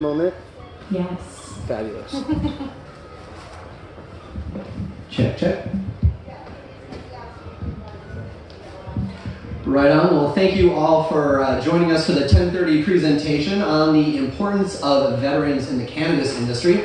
Moment? Yes. Fabulous. Check. Right on. Well, thank you all for joining us for the 10:30 presentation on the importance of veterans in the cannabis industry.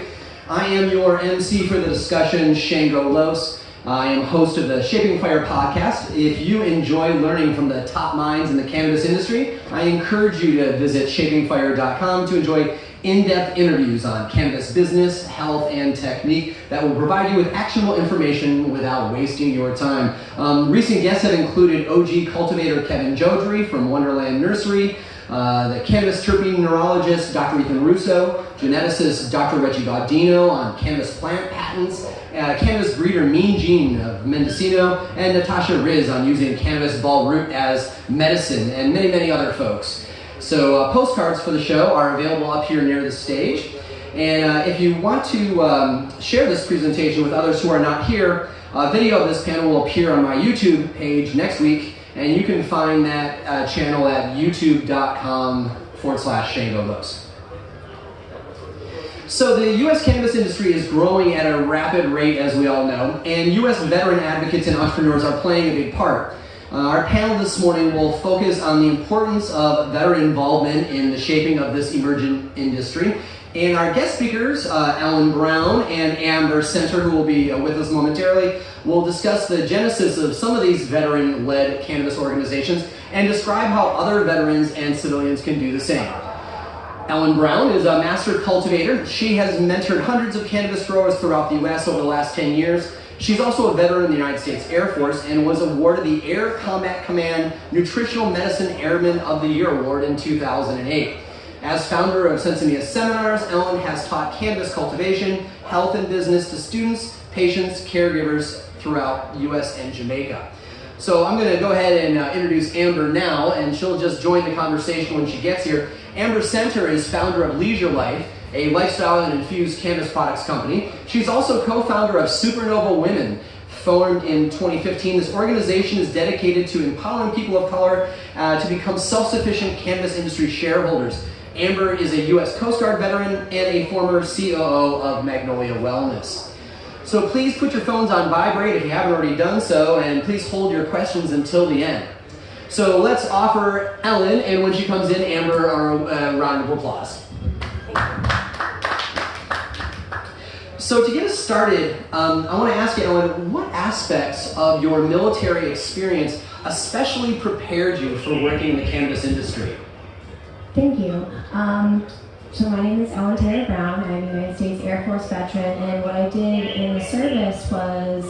I am your MC for the discussion, Shango Los. I am host of the Shaping Fire podcast. If you enjoy learning from the top minds in the cannabis industry, I encourage you to visit shapingfire.com to enjoy in-depth interviews on cannabis business, health, and technique that will provide you with actionable information without wasting your time. Recent guests have included OG cultivator Kevin Jodry from Wonderland Nursery, the cannabis terpene neurologist Dr. Ethan Russo, geneticist Dr. Reggie Gaudino on cannabis plant patents, cannabis breeder Mean Gene of Mendocino, and Natasha Riz on using cannabis ball root as medicine, and many, many other folks. So postcards for the show are available up here near the stage. And if you want to share this presentation with others who are not here, a video of this panel will appear on my YouTube page next week, and you can find that channel at youtube.com/Shango Los. So the U.S. cannabis industry is growing at a rapid rate, as we all know, and U.S. veteran advocates and entrepreneurs are playing a big part. Our panel this morning will focus on the importance of veteran involvement in the shaping of this emerging industry. And our guest speakers, Ellen Brown and Amber Center, who will be with us momentarily, will discuss the genesis of some of these veteran-led cannabis organizations and describe how other veterans and civilians can do the same. Ellen Brown is a master cultivator. She has mentored hundreds of cannabis growers throughout the U.S. over the last 10 years. She's also a veteran in the United States Air Force and was awarded the Air Combat Command Nutritional Medicine Airman of the Year Award in 2008. As founder of Sensomia Seminars, Ellen has taught cannabis cultivation, health and business to students, patients, caregivers throughout U.S. and Jamaica. So I'm going to go ahead and introduce Amber now, and she'll just join the conversation when she gets here. Amber Center is founder of Leisure Life, a lifestyle and infused cannabis products company. She's also co-founder of Supernova Women, formed in 2015. This organization is dedicated to empowering people of color to become self-sufficient cannabis industry shareholders. Amber is a U.S. Coast Guard veteran and a former COO of Magnolia Wellness. So please put your phones on vibrate if you haven't already done so, and please hold your questions until the end. So let's offer Ellen, and when she comes in, Amber, a round of applause. So to get us started, I want to ask you, Ellen, what aspects of your military experience especially prepared you for working in the cannabis industry? Thank you. So my name is Ellen Taylor Brown. I'm a United States Air Force veteran, and what I did in the service was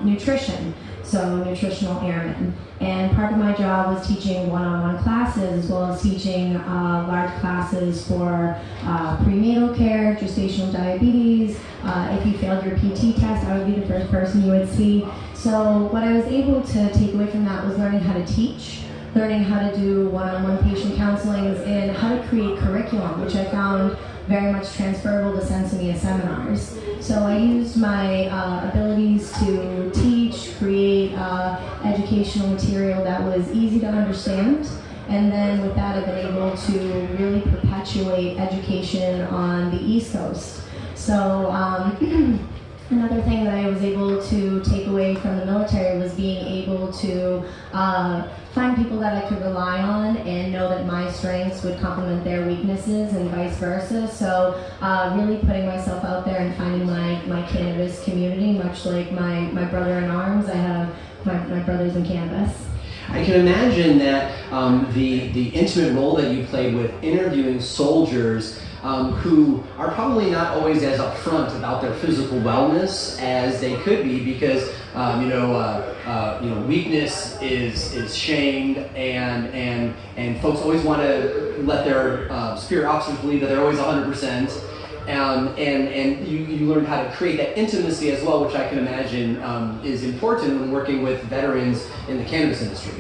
nutrition, so nutritional airman. And part of my job was teaching one-on-one classes, as well as teaching large classes for prenatal care, gestational diabetes. If you failed your PT test, I would be the first person you would see. So what I was able to take away from that was learning how to teach, learning how to do one-on-one patient counselings, and how to create curriculum, which I found very much transferable to Sensomia Seminars. So I used my abilities to teach, create educational material that was easy to understand, and then with that I've been able to really perpetuate education on the East Coast. So another thing that I was able to take away from the military was being able to find people that I could rely on and know that my strengths would complement their weaknesses and vice versa. So really putting myself out there and finding my cannabis community, much like my brother in arms. I have my brothers in cannabis. I can imagine that the intimate role that you played with interviewing soldiers who are probably not always as upfront about their physical wellness as they could be, because weakness is shamed, and folks always want to let their spirit officers believe that they're always 100%. And you learn how to create that intimacy as well, which I can imagine is important when working with veterans in the cannabis industry.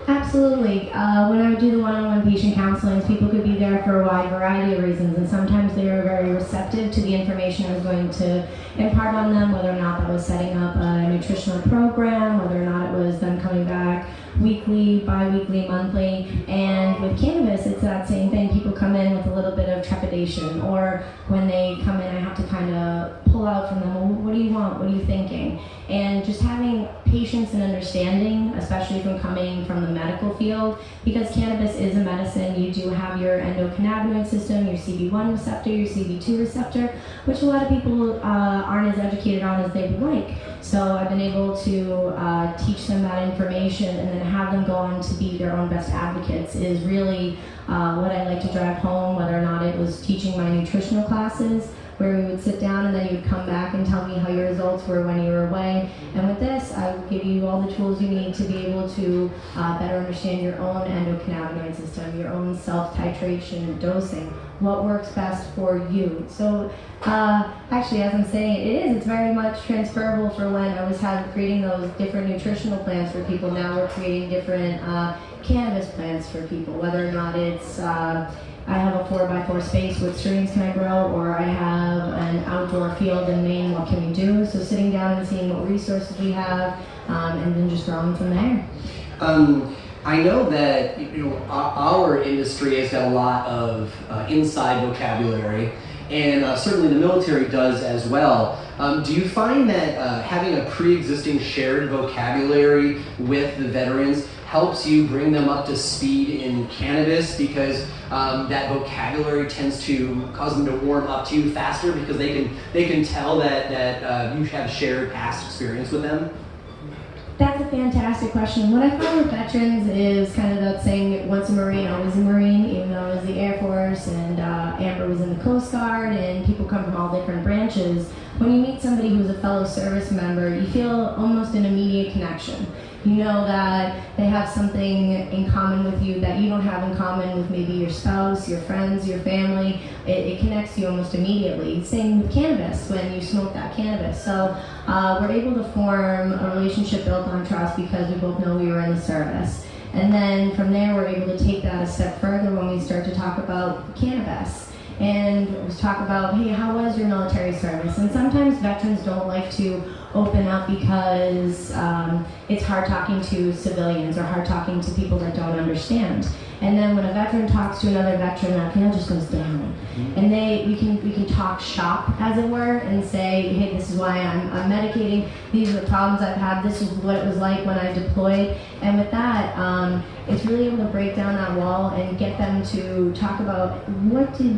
Absolutely. When I would do the one-on-one patient counselings, people could be there for a wide variety of reasons, and sometimes they were very receptive to the information I was going to impart on them, whether or not that was setting up a nutritional program, whether or not it was them coming back weekly, bi-weekly, monthly. And with cannabis, it's that same thing. People come in with a little bit of trepidation, or when they come in, I have to kind of pull out from them, well, what do you want? What are you thinking? And just having patience and understanding, especially from coming from the medical field, because cannabis is a medicine. You do have your endocannabinoid system, your CB1 receptor, your CB2 receptor, which a lot of people aren't as educated on as they would like. So I've been able to teach them that information and then have them go on to be their own best advocates is really what I like to drive home, whether or not it was teaching my nutritional classes, where we would sit down and then you'd come back and tell me how your results were when you were away. And with this, I will give you all the tools you need to be able to better understand your own endocannabinoid system, your own self-titration and dosing, what works best for you. So actually, as I'm saying, it's very much transferable for when I was creating those different nutritional plans for people. Now we're creating different cannabis plans for people, whether or not it's I have a 4x4 space, what strains can I grow, or I have an outdoor field in Maine, what can we do? So sitting down and seeing what resources we have, and then just growing from there. I know that our industry has got a lot of inside vocabulary, and certainly the military does as well. Do you find that having a pre-existing shared vocabulary with the veterans helps you bring them up to speed in cannabis, because that vocabulary tends to cause them to warm up to you faster because they can tell that you have shared past experience with them? That's a fantastic question. What I find with veterans is kind of that saying, once a Marine, always a Marine, even though I was the Air Force and Amber was in the Coast Guard and people come from all different branches. When you meet somebody who's a fellow service member, you feel almost an immediate connection. You know that they have something in common with you that you don't have in common with maybe your spouse, your friends, your family. It connects you almost immediately. Same with cannabis, when you smoke that cannabis. So we're able to form a relationship built on trust because we both know we were in the service. And then from there, we're able to take that a step further when we start to talk about cannabis. And talk about, hey, how was your military service? And sometimes veterans don't like to open up because it's hard talking to civilians or hard talking to people that don't understand. And then when a veteran talks to another veteran, that kind of just goes down. And we can talk shop, as it were, and say, hey, this is why I'm medicating. These are the problems I've had. This is what it was like when I deployed. And with that, it's really able to break down that wall and get them to talk about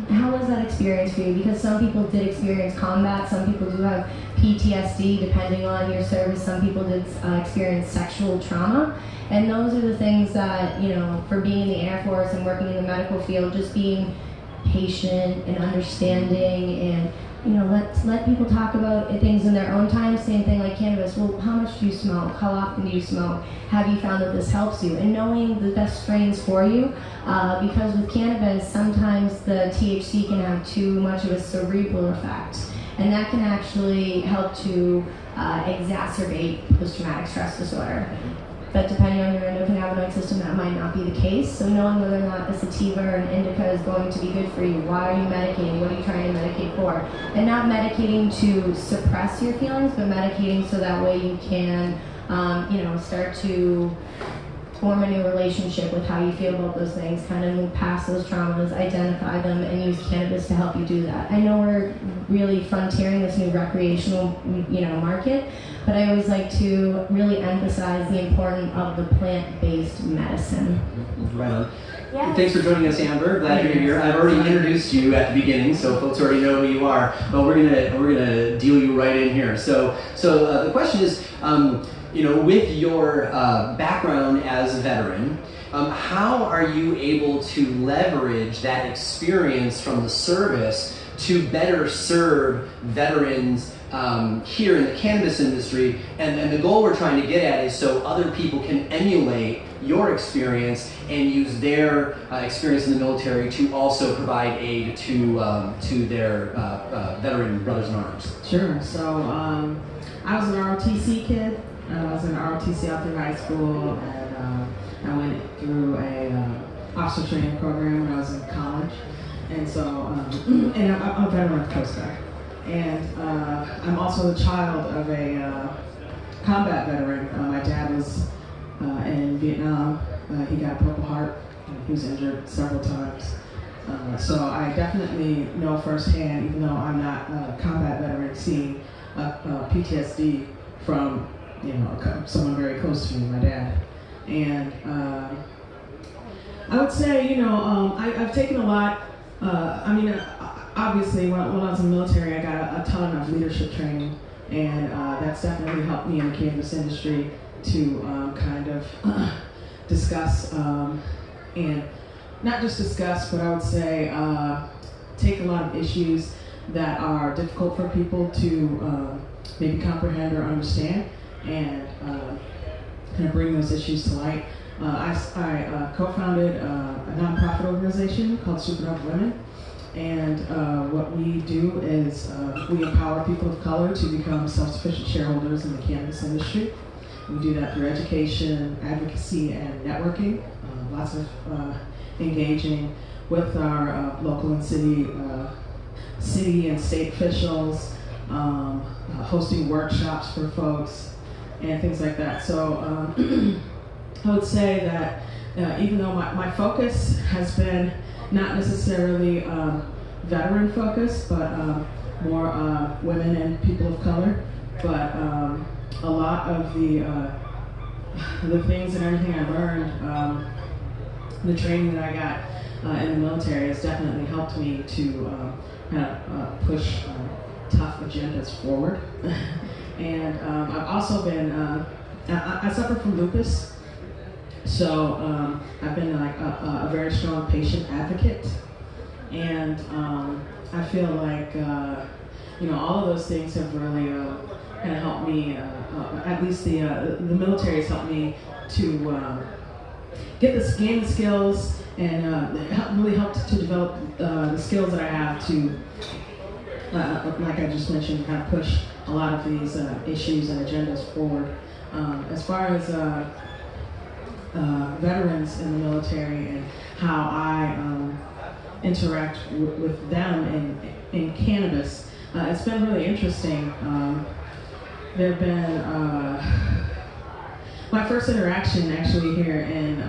how was that experience for you? Because some people did experience combat, some people do have PTSD depending on your service, some people did experience sexual trauma. And those are the things that, for being in the Air Force and working in the medical field, just being patient and understanding and, let people talk about things in their own time. Same thing like cannabis. Well, how much do you smoke? How often do you smoke? Have you found that this helps you? And knowing the best strains for you, because with cannabis, sometimes the THC can have too much of a cerebral effect. And that can actually help to exacerbate post-traumatic stress disorder. But depending on your endocannabinoid system, that might not be the case. So knowing whether or not a sativa or an indica is going to be good for you, why are you medicating, what are you trying to medicate for? And not medicating to suppress your feelings, but medicating so that way you can, start to form a new relationship with how you feel about those things, kind of move past those traumas, identify them, and use cannabis to help you do that. I know we're really frontiering this new recreational, market, but I always like to really emphasize the importance of the plant-based medicine. Right on. Yes. Thanks for joining us, Amber. Glad you're here. I've already introduced you at the beginning, so folks already know who you are. But we're gonna deal you right in here. So the question is, with your background as a veteran, how are you able to leverage that experience from the service to better serve veterans here in the cannabis industry? And the goal we're trying to get at is so other people can emulate your experience and use their experience in the military to also provide aid to their veteran brothers in arms. Sure. So I was an ROTC kid. I was in ROTC out through high school, and I went through a officer training program when I was in college. And so, and I'm a veteran of the Coast Guard. And I'm also the child of a combat veteran. My dad was in Vietnam. He got a Purple Heart. He was injured several times. So I definitely know firsthand, even though I'm not a combat veteran, seeing PTSD from someone very close to me, my dad. And I would say, I've taken a lot. Obviously, when I was in the military, I got a ton of leadership training, and that's definitely helped me in the cannabis industry to kind of discuss and not just discuss, but I would say take a lot of issues that are difficult for people to maybe comprehend or understand, and kind of bring those issues to light. I co-founded a nonprofit organization called Supernova Women, and what we do is we empower people of color to become self-sufficient shareholders in the cannabis industry. We do that through education, advocacy, and networking. Lots of engaging with our local and city and state officials, hosting workshops for folks, and things like that. So I would say that even though my focus has been not necessarily veteran focused, but more women and people of color, but a lot of the things and everything I learned, the training that I got in the military has definitely helped me to kind of push tough agendas forward. And I've also been, I suffer from lupus, so I've been like a very strong patient advocate, and I feel like all of those things have really kind of helped me. At least the military has helped me to gain the skills and really helped to develop the skills that I have to, like I just mentioned, kind of push a lot of these issues and agendas forward. As far as veterans in the military and how I interact with them in cannabis, it's been really interesting. There have been my first interaction actually here in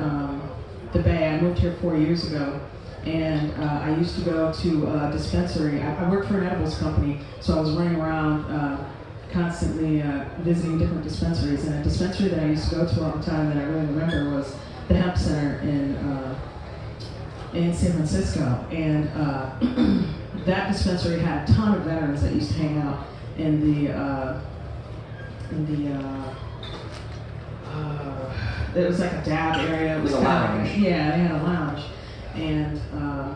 the Bay. I moved here 4 years ago, and I used to go to a dispensary. I worked for an edibles company, so I was running around constantly visiting different dispensaries. And a dispensary that I used to go to all the time that I really remember was the Hemp Center in San Francisco. And that dispensary had a ton of veterans that used to hang out in the it was like a dab area. It was a lounge. Yeah, they had a lounge. And a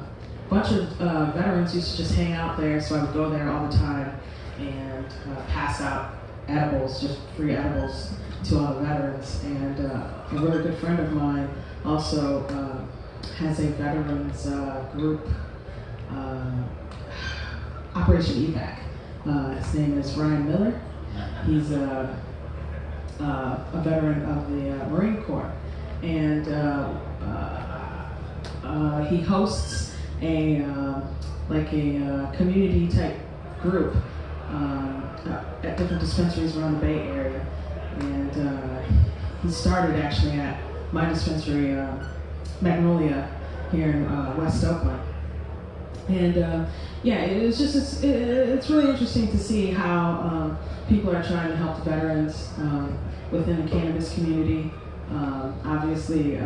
bunch of veterans used to just hang out there, so I would go there all the time and pass out edibles, just free edibles, to all the veterans. And a really good friend of mine also has a veterans group, Operation EVAC. His name is Ryan Miller. He's a veteran of the Marine Corps, and he hosts a community type group at different dispensaries around the Bay Area. And he started actually at my dispensary, Magnolia, here in West Oakland. And it's really interesting to see how people are trying to help the veterans within the cannabis community. Obviously,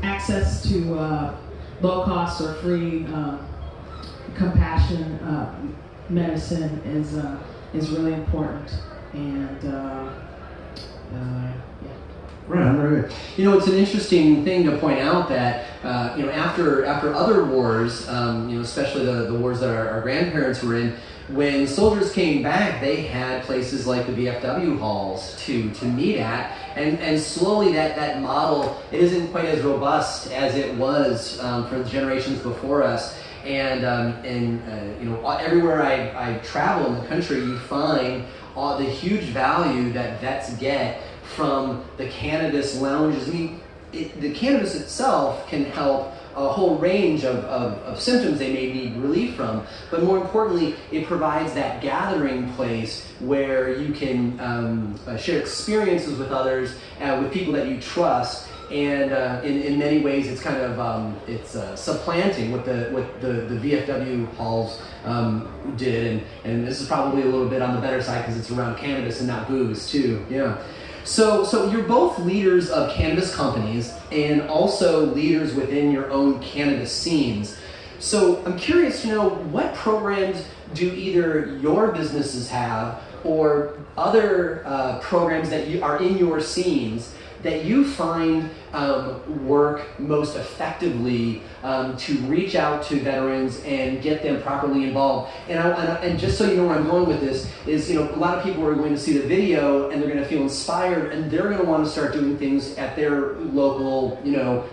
access to low cost or free compassion medicine is really important. And Right on, very good. It's an interesting thing to point out that after other wars, especially the wars that our grandparents were in, when soldiers came back, they had places like the VFW halls to meet at, and slowly that model, it isn't quite as robust as it was for the generations before us. And everywhere I travel in the country, you find the huge value that vets get from the cannabis lounges. I mean, the cannabis itself can help a whole range of symptoms they may need relief from, but more importantly, it provides that gathering place where you can share experiences with others, with people that you trust, and in many ways it's kind of supplanting what the VFW halls did, and this is probably a little bit on the better side because it's around cannabis and not booze too. Yeah. So you're both leaders of cannabis companies and also leaders within your own cannabis scenes. So I'm curious to know, what programs do either your businesses have or other programs that are in your scenes that you find work most effectively to reach out to veterans and get them properly involved. And just so you know where I'm going with this is, a lot of people are going to see the video and they're going to feel inspired, and they're going to want to start doing things at their local,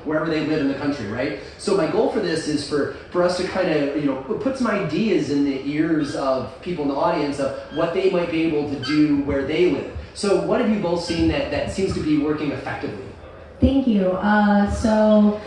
wherever they live in the country, right? So my goal for this is for us to kind of, put some ideas in the ears of people in the audience of what they might be able to do where they live. So what have you both seen that seems to be working effectively? Thank you. So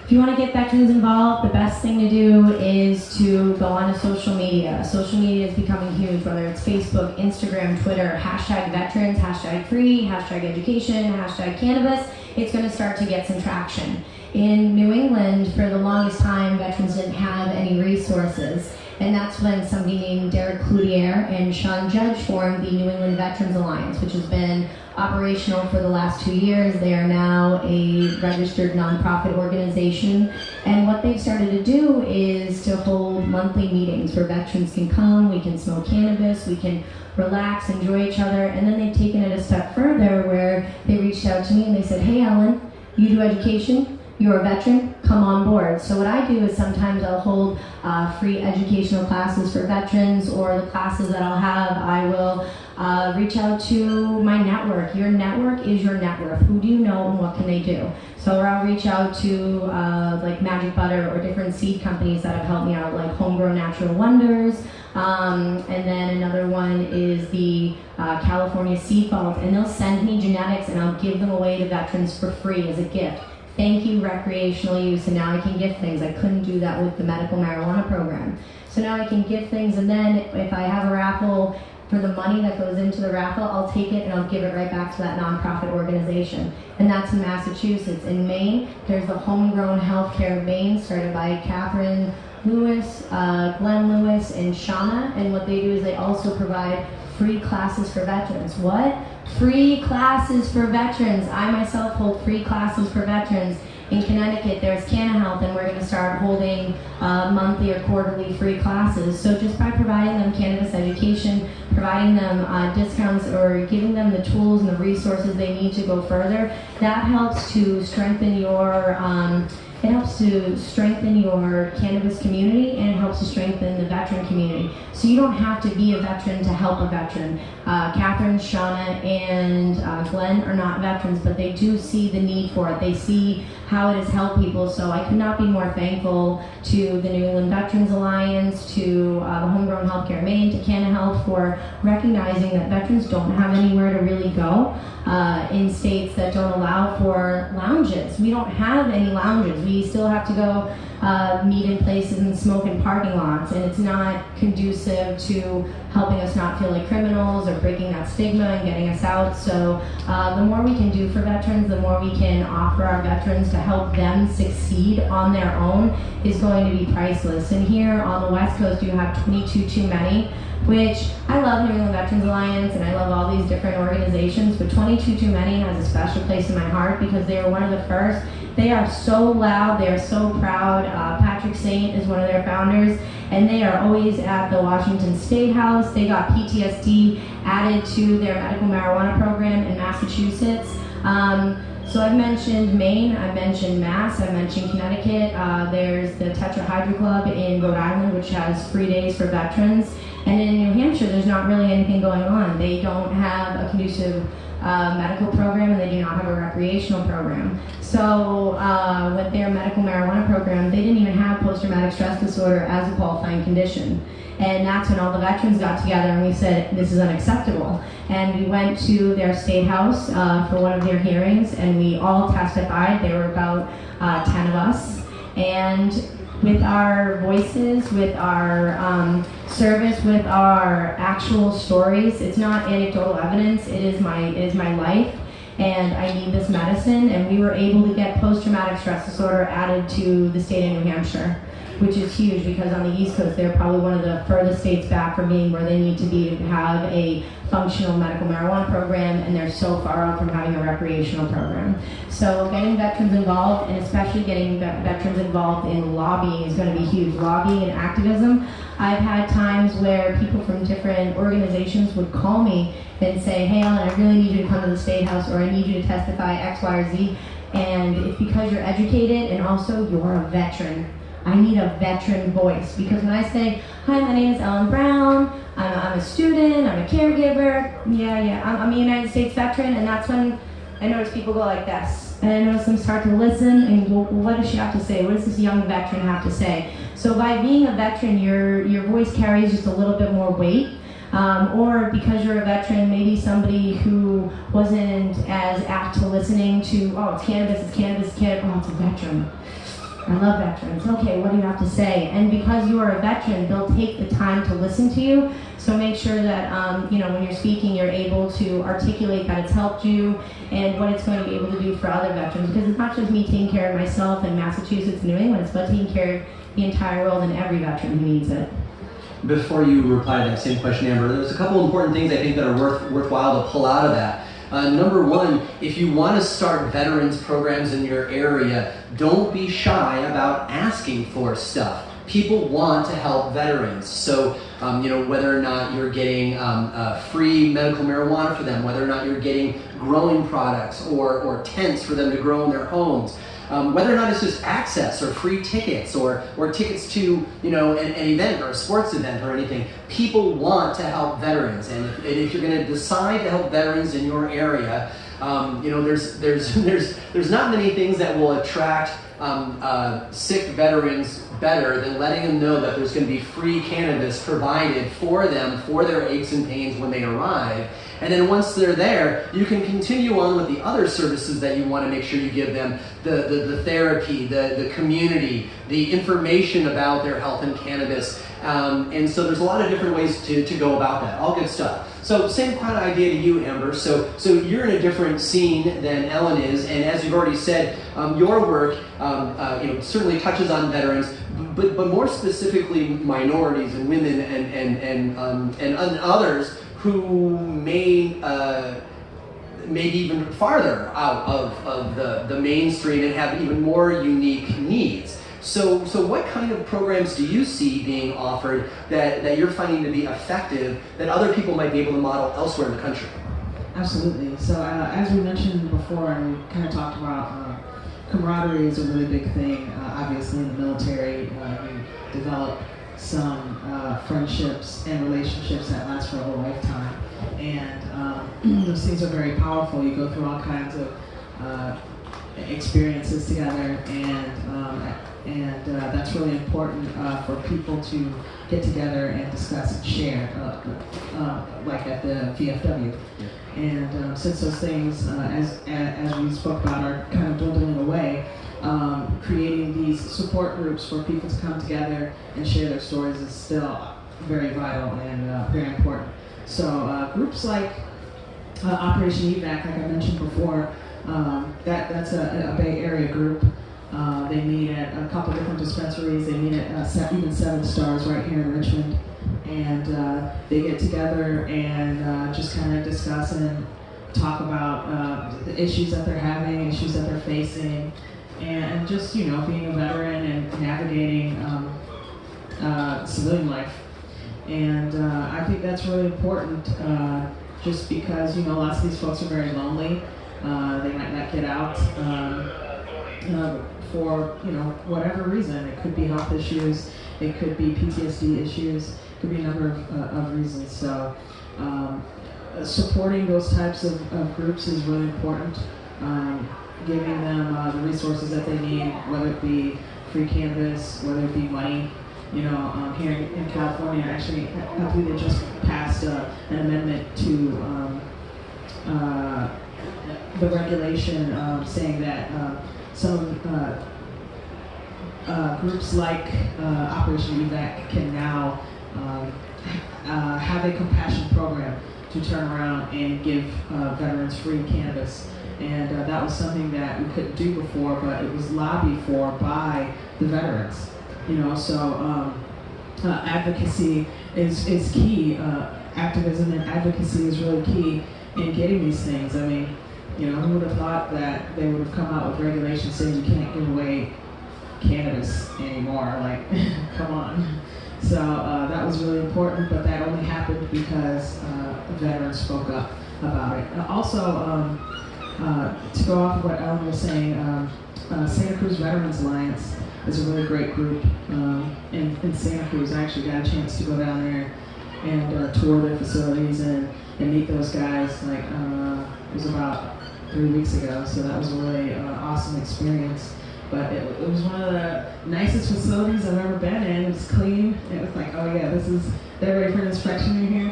if you want to get veterans involved, the best thing to do is to go on to social media. Social media is becoming huge, whether it's Facebook, Instagram, Twitter, #veterans, #free, #education, #cannabis. It's going to start to get some traction. In New England, for the longest time, veterans didn't have any resources. And that's when somebody named Derek Cloutier and Sean Judge formed the New England Veterans Alliance, which has been operational for the last 2 years. They are now a registered nonprofit organization. And what they've started to do is to hold monthly meetings where veterans can come, we can smoke cannabis, we can relax, enjoy each other. And then they've taken it a step further where they reached out to me and they said, "Hey Ellen, you do education, you're a veteran, come on board." So what I do is sometimes I'll hold free educational classes for veterans, or the classes that I'll have, I will reach out to my network. Your network is your network. Who do you know and what can they do? So I'll reach out to like Magic Butter or different seed companies that have helped me out, like Homegrown Natural Wonders. And then another one is the California Seed Vault, and they'll send me genetics and I'll give them away to veterans for free as a gift. Thank you, recreational use, and now I can gift things. I couldn't do that with the medical marijuana program. So now I can gift things, and then if I have a raffle, for the money that goes into the raffle, I'll take it and I'll give it right back to that nonprofit organization. And that's in Massachusetts. In Maine, there's the Homegrown Healthcare Maine, started by Catherine Lewis, Glenn Lewis, and Shauna. And what they do is they also provide free classes for veterans. What? Free classes for veterans. I myself hold free classes for veterans. In Connecticut, there's Canna Health, and we're going to start holding monthly or quarterly free classes. So just by providing them cannabis education, providing them discounts, or giving them the tools and the resources they need to go further, that helps to strengthen your cannabis community, and it helps to strengthen the veteran community. So you don't have to be a veteran to help a veteran. Catherine, Shauna, and Glenn are not veterans, but they do see the need for it. They see how it has helped people. So I could not be more thankful to the New England Veterans Alliance, to the Homegrown Healthcare Maine, to Canna Health for recognizing that veterans don't have anywhere to really go in states that don't allow for lounges. We don't have any lounges. We still have to go meet in places and smoke in parking lots, and it's not conducive to helping us not feel like criminals or breaking that stigma and getting us out. So the more we can do for veterans, the more we can offer our veterans to help them succeed on their own is going to be priceless. And here on the West Coast, you have 22 Too Many, which I love New England Veterans Alliance, and I love all these different organizations, but 22 Too Many has a special place in my heart because they were one of the first. They are so loud, they are so proud. Patrick Saint is one of their founders, and they are always at the Washington State House. They got PTSD added to their medical marijuana program in Massachusetts. So I've mentioned Maine, I've mentioned Mass, I've mentioned Connecticut. There's the Tetrahydro Club in Rhode Island, which has free days for veterans. And in New Hampshire, there's not really anything going on. They don't have a conducive medical program, and they do not have a recreational program. So with their medical marijuana program, they didn't even have post-traumatic stress disorder as a qualifying condition. And that's when all the veterans got together and we said, this is unacceptable. And we went to their state house for one of their hearings, and we all testified. There were about 10 of us. And with our voices, with our service, with our actual stories, it's not anecdotal evidence, it is my life. And I need this medicine, and we were able to get post-traumatic stress disorder added to the state of New Hampshire, which is huge because on the East Coast, they're probably one of the furthest states back from being where they need to be to have a functional medical marijuana program, and they're so far out from having a recreational program. So getting veterans involved, and especially getting veterans involved in lobbying is going to be huge. Lobbying and activism. I've had times where people from different organizations would call me and say, hey Ellen, I really need you to come to the State House, or I need you to testify X, Y, or Z. And it's because you're educated and also you're a veteran. I need a veteran voice, because when I say, hi, my name is Ellen Brown, I'm a student, I'm a caregiver, I'm a United States veteran, and that's when I notice people go like this. And I notice them start to listen and go, well, what does she have to say? What does this young veteran have to say? So by being a veteran, your voice carries just a little bit more weight. Or because you're a veteran, maybe somebody who wasn't as apt to listening to, oh, it's cannabis, oh, it's a veteran. I love veterans. Okay, what do you have to say? And because you are a veteran, they'll take the time to listen to you. So make sure that when you're speaking, you're able to articulate that it's helped you and what it's going to be able to do for other veterans. Because it's not just me taking care of myself in Massachusetts and New England, it's about taking care of the entire world and every veteran who needs it. Before you reply to that same question, Amber, there's a couple important things I think that are worthwhile to pull out of that. Number one, if you want to start veterans programs in your area, don't be shy about asking for stuff. People want to help veterans. So, whether or not you're getting free medical marijuana for them, whether or not you're getting growing products or tents for them to grow in their homes, whether or not it's just access or free tickets or tickets to an event or a sports event or anything, people want to help veterans. And if you're going to decide to help veterans in your area, there's not many things that will attract sick veterans better than letting them know that there's going to be free cannabis provided for them for their aches and pains when they arrive. And then once they're there, you can continue on with the other services that you want to make sure you give them, the therapy, the community, the information about their health and cannabis. And so there's a lot of different ways to go about that. All good stuff. So same kind of idea to you, Amber. So you're in a different scene than Ellen is, and as you've already said, your work certainly touches on veterans, but more specifically minorities and women and others who may be even farther out of the mainstream and have even more unique needs. So what kind of programs do you see being offered that you're finding to be effective that other people might be able to model elsewhere in the country? Absolutely. So as we mentioned before, and we kind of talked about, camaraderie is a really big thing. Obviously in the military, you develop some friendships and relationships that last for a whole lifetime. And those things are very powerful. You go through all kinds of experiences together, and that's really important for people to get together and discuss and share, like at the VFW. And since those things, as we spoke about, are kind of dwindling away, creating these support groups for people to come together and share their stories is still very vital and very important. So groups like Operation EVAC, like I mentioned before, that's a Bay Area group. They meet at a couple different dispensaries. They meet at even 7 Stars right here in Richmond. And they get together and just kind of discuss and talk about the issues that they're having, issues that they're facing, and just, being a veteran and navigating civilian life. And I think that's really important just because, lots of these folks are very lonely. They might not get out for, whatever reason. It could be health issues, it could be PTSD issues, it could be a number of reasons. So supporting those types of groups is really important. Giving them the resources that they need, whether it be free cannabis, whether it be money. Here in California, actually, I believe they just passed an amendment to the regulation saying that some groups like Operation EVAC can now have a compassion program to turn around and give veterans free cannabis. And that was something that we couldn't do before, but it was lobbied for by the veterans. So advocacy is key. Activism and advocacy is really key in getting these things. I mean, who would have thought that they would have come out with regulations saying you can't give away cannabis anymore? Like, come on. So that was really important, but that only happened because veterans spoke up about it. Also, to go off of what Ellen was saying, Santa Cruz Veterans Alliance is a really great group in Santa Cruz. I actually got a chance to go down there and tour their facilities and meet those guys. Like, it was about 3 weeks ago, so that was a really awesome experience. But it was one of the nicest facilities I've ever been in. It was clean. It was like, oh yeah, they're ready for an inspection in here.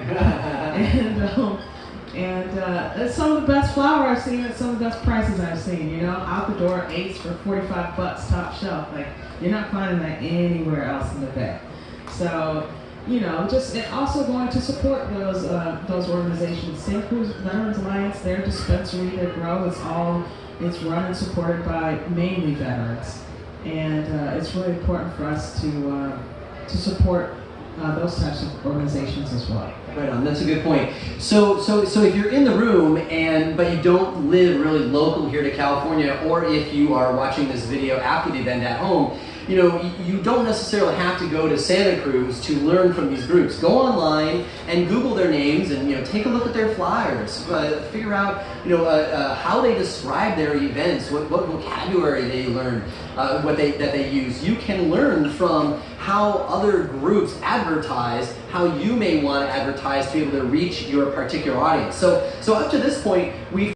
and it's some of the best flour I've seen at some of the best prices I've seen. Out the door, eights for $45 top shelf. Like, you're not finding that anywhere else in the Bay. So, just and also going to support those organizations. Santa Cruz Veterans Alliance, their dispensary, their grow, it's run and supported by mainly veterans, and it's really important for us to support those types of organizations as well. Right on. That's a good point. So if you're in the room but you don't live really local here to California, or if you are watching this video after the event at home, you don't necessarily have to go to Santa Cruz to learn from these groups. Go online and Google their names and take a look at their flyers. Figure out how they describe their events, what vocabulary they learn, that they use. You can learn from how other groups advertise, how you may want to advertise to be able to reach your particular audience. So up to this point, we've